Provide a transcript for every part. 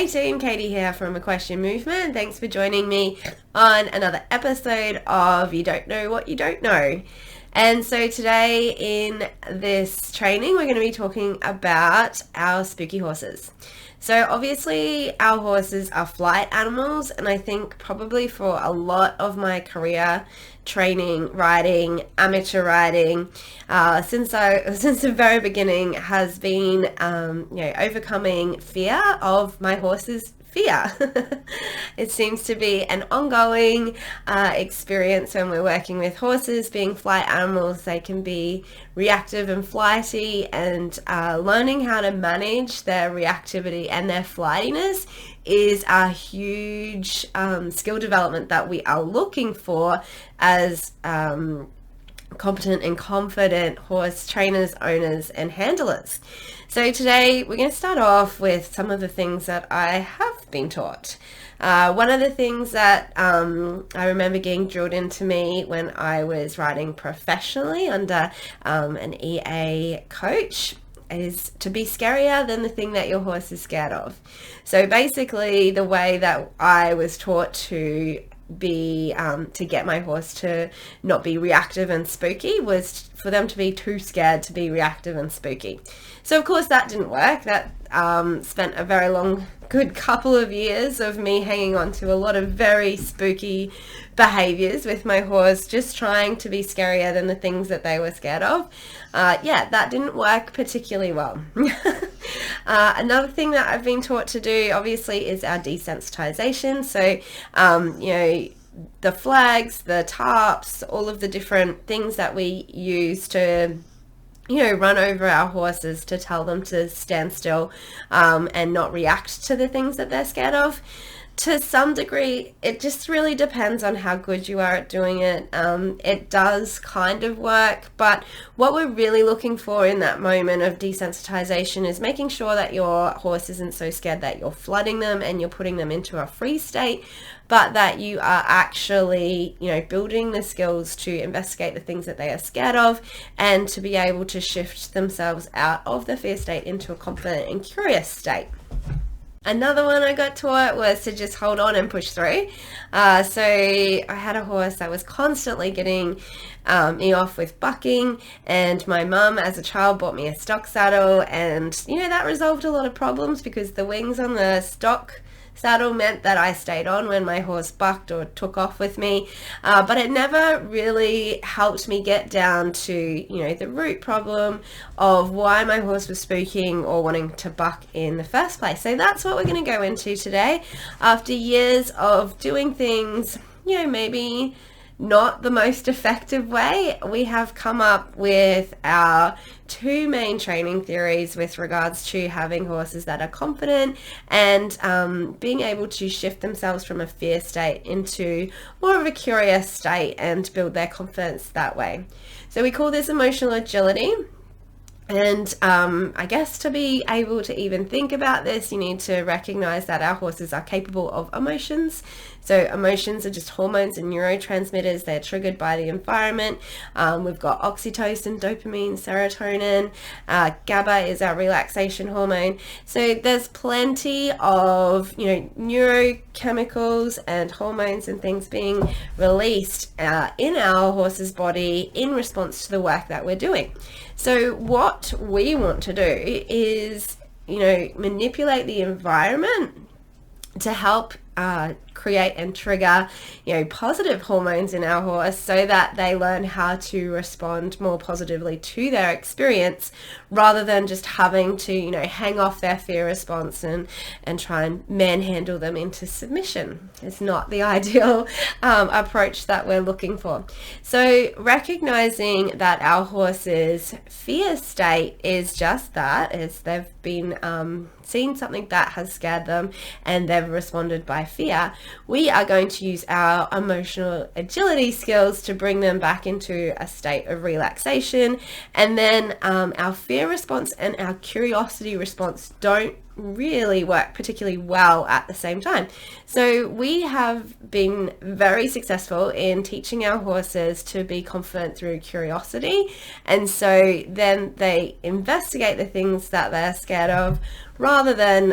Hey team, Katie here from Equestrian Movement. Thanks for joining me on another episode of You Don't Know What You Don't Know. And so today in this training, we're going to be talking about our spooky horses. So obviously our horses are flight animals, and I think probably for a lot of my career training, riding, amateur riding, since the very beginning has been overcoming fear of my horses' fear. It seems to be an ongoing experience when we're working with horses. Being flight animals, they can be reactive and flighty, and learning how to manage their reactivity and their flightiness is a huge skill development that we are looking for as competent and confident horse trainers, owners, and handlers. So today we're going to start off with some of the things that I have been taught. One of the things that I remember getting drilled into me when I was riding professionally under an EA coach is to be scarier than the thing that your horse is scared of. So basically the way that I was taught to be to get my horse to not be reactive and spooky was for them to be too scared to be reactive and spooky. So of course that didn't work. That spent a very good couple of years of me hanging on to a lot of very spooky behaviors with my horse, just trying to be scarier than the things that they were scared of. That didn't work particularly well. Another thing that I've been taught to do obviously is our desensitization. So the flags, the tarps, all of the different things that we use to run over our horses to tell them to stand still and not react to the things that they're scared of. To some degree, it just really depends on how good you are at doing it. It does kind of work, but what we're really looking for in that moment of desensitization is making sure that your horse isn't so scared that you're flooding them and you're putting them into a free state, but that you are actually, building the skills to investigate the things that they are scared of and to be able to shift themselves out of the fear state into a confident and curious state. Another one I got taught was to just hold on and push through. So I had a horse that was constantly getting me off with bucking, and my mum as a child bought me a stock saddle, and that resolved a lot of problems because the wings on the stock saddle meant that I stayed on when my horse bucked or took off with me, but it never really helped me get down to the root problem of why my horse was spooking or wanting to buck in the first place. So that's what we're going to go into today. After years of doing things maybe not the most effective way, we have come up with our two main training theories with regards to having horses that are confident and being able to shift themselves from a fear state into more of a curious state and build their confidence that way. So we call this emotional agility. And I guess to be able to even think about this, you need to recognize that our horses are capable of emotions. So emotions are just hormones and neurotransmitters. They're triggered by the environment. We've got oxytocin, dopamine, serotonin. GABA is our relaxation hormone. So there's plenty of neurochemicals and hormones and things being released in our horse's body in response to the work that we're doing. So what we want to do is, manipulate the environment to help create and trigger, positive hormones in our horse so that they learn how to respond more positively to their experience rather than just having to, hang off their fear response and try and manhandle them into submission. It's not the ideal approach that we're looking for. So recognizing that our horse's fear state is just that, is they've been seen something that has scared them and they've responded by fear, we are going to use our emotional agility skills to bring them back into a state of relaxation. And then our fear response and our curiosity response don't really work particularly well at the same time. So we have been very successful in teaching our horses to be confident through curiosity, and so then they investigate the things that they're scared of rather than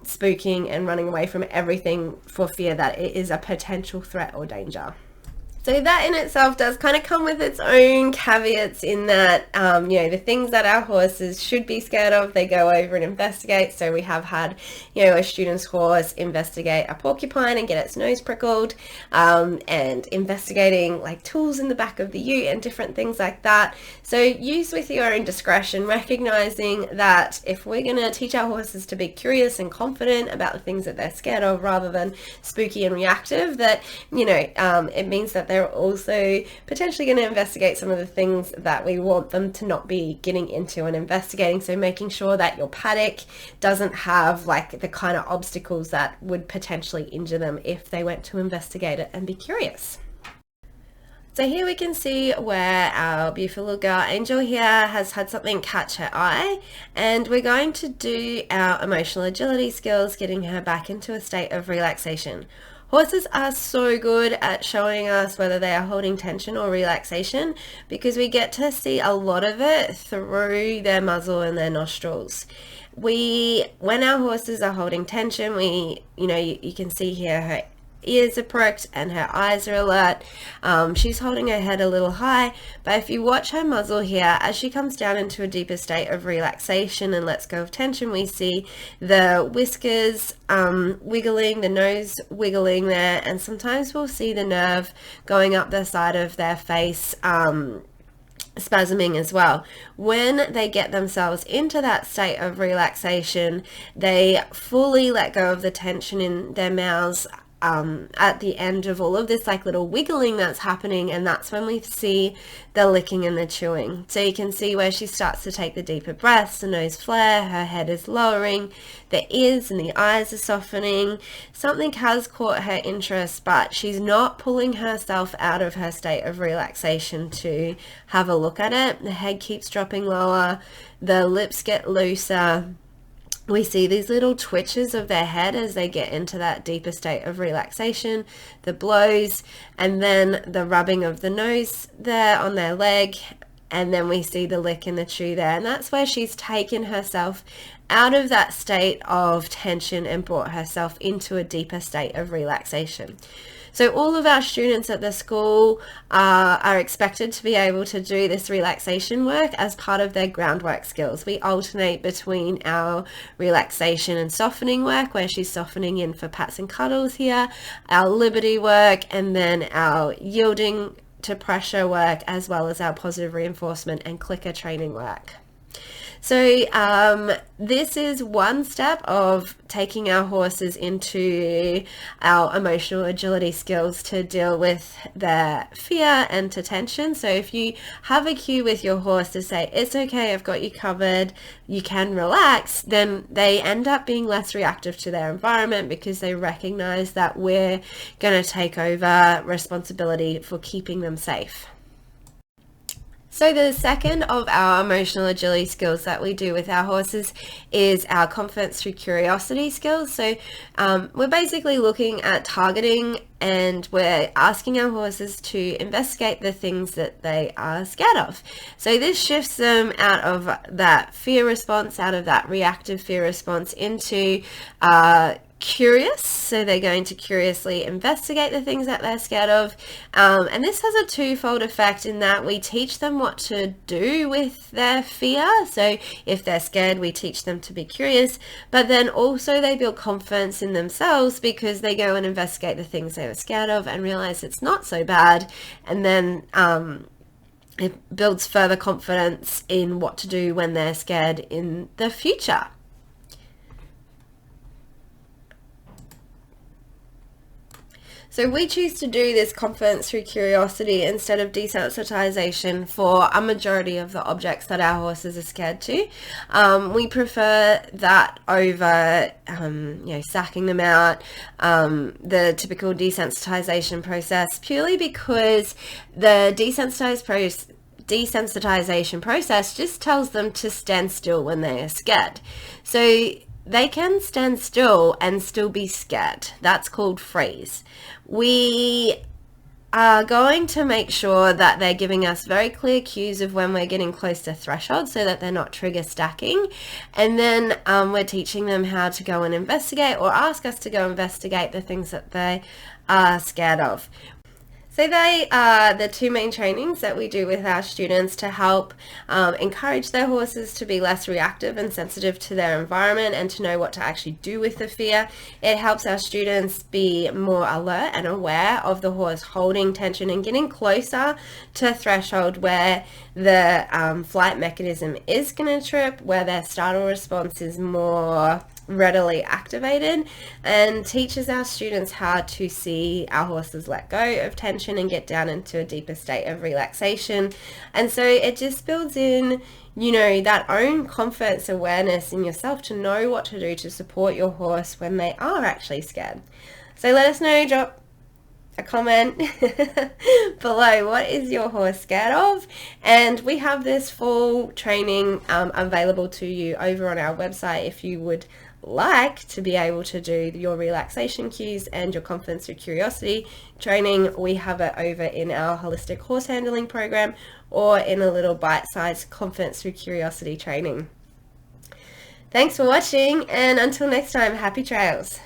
spooking and running away from everything for fear that it is a potential threat or danger. So that in itself does kind of come with its own caveats in that, the things that our horses should be scared of, they go over and investigate. So we have had, a student's horse investigate a porcupine and get its nose prickled, and investigating like tools in the back of the ute and different things like that. So use with your own discretion, recognizing that if we're going to teach our horses to be curious and confident about the things that they're scared of rather than spooky and reactive, that, it means that they're also potentially going to investigate some of the things that we want them to not be getting into and investigating. So making sure that your paddock doesn't have like the kind of obstacles that would potentially injure them if they went to investigate it and be curious. So here we can see where our beautiful little girl Angel here has had something catch her eye, and we're going to do our emotional agility skills, getting her back into a state of relaxation. Horses are so good at showing us whether they are holding tension or relaxation because we get to see a lot of it through their muzzle and their nostrils. When our horses are holding tension, you can see here her ears are pricked and her eyes are alert. She's holding her head a little high, but if you watch her muzzle here, as she comes down into a deeper state of relaxation and lets go of tension, we see the whiskers wiggling, the nose wiggling there, and sometimes we'll see the nerve going up the side of their face, spasming as well. When they get themselves into that state of relaxation, they fully let go of the tension in their mouths at the end of all of this like little wiggling that's happening, and that's when we see the licking and the chewing. So you can see where she starts to take the deeper breaths, the nose flare, her head is lowering, the ears and the eyes are softening. Something has caught her interest, but she's not pulling herself out of her state of relaxation to have a look at it. The head keeps dropping lower, the lips get looser. We see these little twitches of their head as they get into that deeper state of relaxation, the blows, and then the rubbing of the nose there on their leg, and then we see the lick and the chew there. And that's where she's taken herself out of that state of tension and brought herself into a deeper state of relaxation. So all of our students at the school are expected to be able to do this relaxation work as part of their groundwork skills. We alternate between our relaxation and softening work, where she's softening in for pats and cuddles here, our liberty work, and then our yielding to pressure work, as well as our positive reinforcement and clicker training work. So this is one step of taking our horses into our emotional agility skills to deal with their fear and to tension. So if you have a cue with your horse to say, it's okay, I've got you covered, you can relax, then they end up being less reactive to their environment because they recognize that we're going to take over responsibility for keeping them safe. So the second of our emotional agility skills that we do with our horses is our confidence through curiosity skills. So we're basically looking at targeting, and we're asking our horses to investigate the things that they are scared of. So this shifts them out of that fear response, out of that reactive fear response, into curious. So they're going to curiously investigate the things that they're scared of, and this has a twofold effect in that we teach them what to do with their fear. So if they're scared, we teach them to be curious, but then also they build confidence in themselves because they go and investigate the things they were scared of and realize it's not so bad, and then it builds further confidence in what to do when they're scared in the future. So we choose to do this confidence through curiosity instead of desensitization for a majority of the objects that our horses are scared to. We prefer that over, sacking them out, the typical desensitization process, purely because the desensitization process just tells them to stand still when they are scared. So they can stand still and still be scared. That's called freeze. We are going to make sure that they're giving us very clear cues of when we're getting close to threshold so that they're not trigger stacking. And then we're teaching them how to go and investigate, or ask us to go investigate, the things that they are scared of. So they are the two main trainings that we do with our students to help encourage their horses to be less reactive and sensitive to their environment and to know what to actually do with the fear. It helps our students be more alert and aware of the horse holding tension and getting closer to threshold where the flight mechanism is going to trip, where their startle response is more readily activated, and teaches our students how to see our horses let go of tension and get down into a deeper state of relaxation. And so it just builds in, that own confidence, awareness in yourself to know what to do to support your horse when they are actually scared. So let us know, drop a comment below, what is your horse scared of? And we have this full training available to you over on our website if you would like to be able to do your relaxation cues and your confidence through curiosity training. We have it over in our holistic horse handling program, or in a little bite-sized confidence through curiosity training. Thanks for watching, and until next time, happy trails.